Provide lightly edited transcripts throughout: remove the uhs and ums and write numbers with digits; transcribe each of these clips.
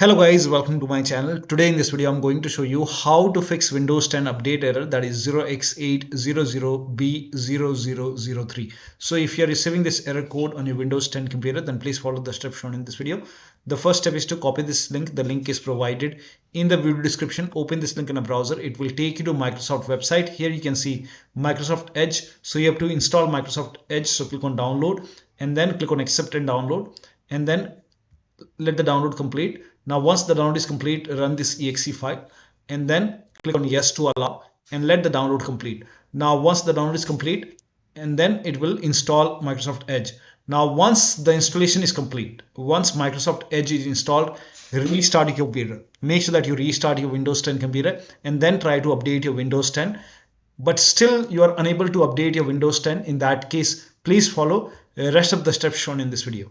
Hello guys, welcome to my channel. Today in this video I'm going to show you how to fix Windows 10 update error, that is 0x800b0003. So if you are receiving this error code on your Windows 10 computer, then please follow the steps shown in this video. The first step is to copy this link. The link is provided in the video description. Open this link in a browser. It will take you to Microsoft website. Here you can see Microsoft Edge. So you have to install Microsoft Edge. So click on download and then click on accept and download, and then let the download complete. Now once the download is complete, run this exe file and then click on yes to allow and let the download complete. Now once the download is complete, and then it will install Microsoft Edge. Now once the installation is complete, once Microsoft Edge is installed, restart your computer. Make sure that you restart your Windows 10 computer and then try to update your Windows 10. But still you are unable to update your Windows 10. In that case, please follow the rest of the steps shown in this video.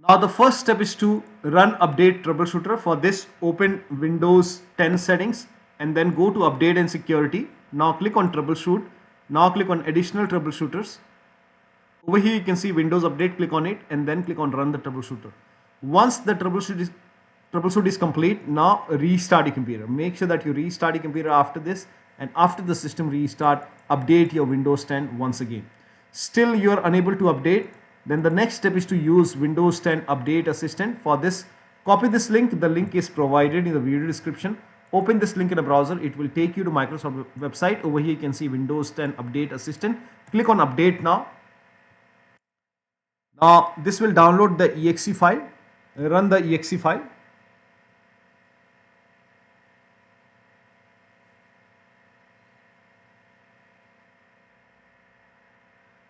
Now the first step is to run update troubleshooter. For this, open Windows 10 settings and then go to update and security. Now click on troubleshoot. Now click on additional troubleshooters. Over here you can see Windows update, click on it and then click on run the troubleshooter. Once the troubleshoot is complete, now restart your computer. Make sure that you restart your computer after this, and after the system restart, update your Windows 10 once again. Still you are unable to update, then the next step is to use Windows 10 Update Assistant. For this, copy this link. The link is provided in the video description. Open this link in a browser. It will take you to Microsoft website. Over here you can see Windows 10 Update Assistant. Click on Update now. Now this will download the exe file. Run the exe file.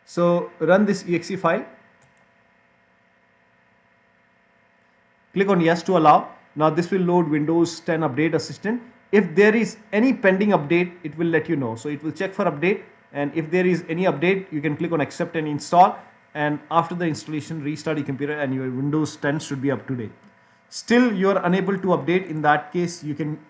So run this exe file. Click on yes to allow. Now this will load Windows 10 Update Assistant. If there is any pending update, it will let you know. So it will check for update, and if there is any update, you can click on accept and install, and after the installation, restart your computer and your Windows 10 should be up to date. Still you are unable to update. In that case, you can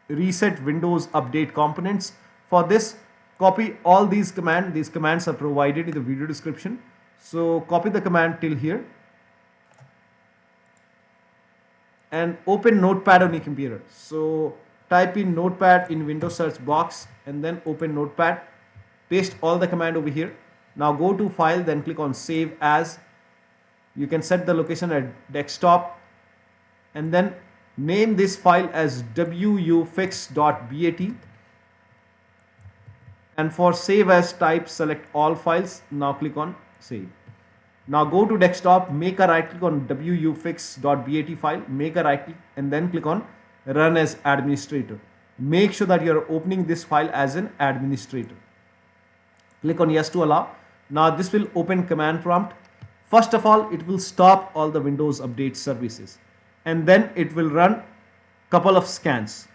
reset Windows Update components. For this, copy all these commands. These commands are provided in the video description. So copy the command till here and open Notepad on your computer. So type in Notepad in Windows search box and then open Notepad. Paste all the command over here. Now go to file, then click on save as. You can set the location at desktop and then name this file as wuauserv.bat. And for save as type, select all files. Now click on save. Now go to desktop, make a right click on wuauserv.bat file, make a right click and then click on run as administrator. Make sure that you are opening this file as an administrator. Click on yes to allow. Now this will open command prompt. First of all, it will stop all the Windows update services and then it will run couple of scans.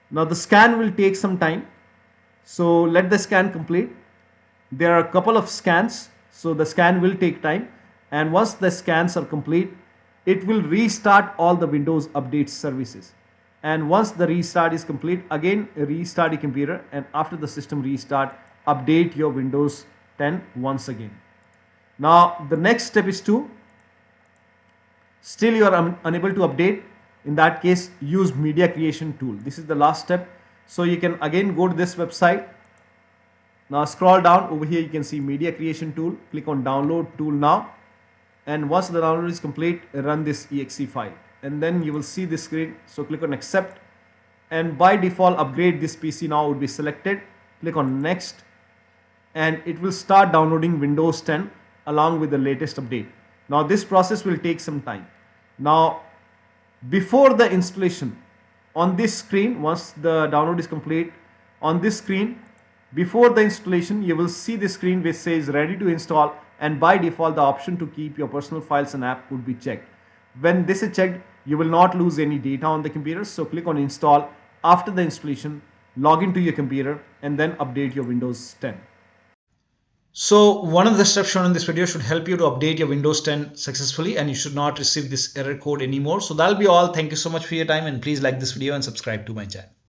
Now the scan will take some time. So let the scan complete. There are a couple of scans. So the scan will take time, and once the scans are complete, it will restart all the Windows update services. And once the restart is complete, again restart your computer, and after the system restart, update your Windows 10 once again. Now the next step is to, still you are unable to update. In that case, use media creation tool. This is the last step. So you can again go to this website. Now scroll down. Over here you can see media creation tool. Click on download tool now, and once the download is complete, run this exe file and then you will see this screen. So click on accept, and by default upgrade this PC now would be selected. Click on next and it will start downloading Windows 10 along with the latest update. Now this process will take some time. Now before the installation, on this screen, once the download is complete, on this screen, before the installation, you will see the screen which says ready to install, and by default the option to keep your personal files and app would be checked. When this is checked, you will not lose any data on the computer. So click on install. After the installation, log into your computer and then update your Windows 10. So one of the steps shown in this video should help you to update your Windows 10 successfully, and you should not receive this error code anymore. So that'll be all. Thank you so much for your time, and please like this video and subscribe to my channel.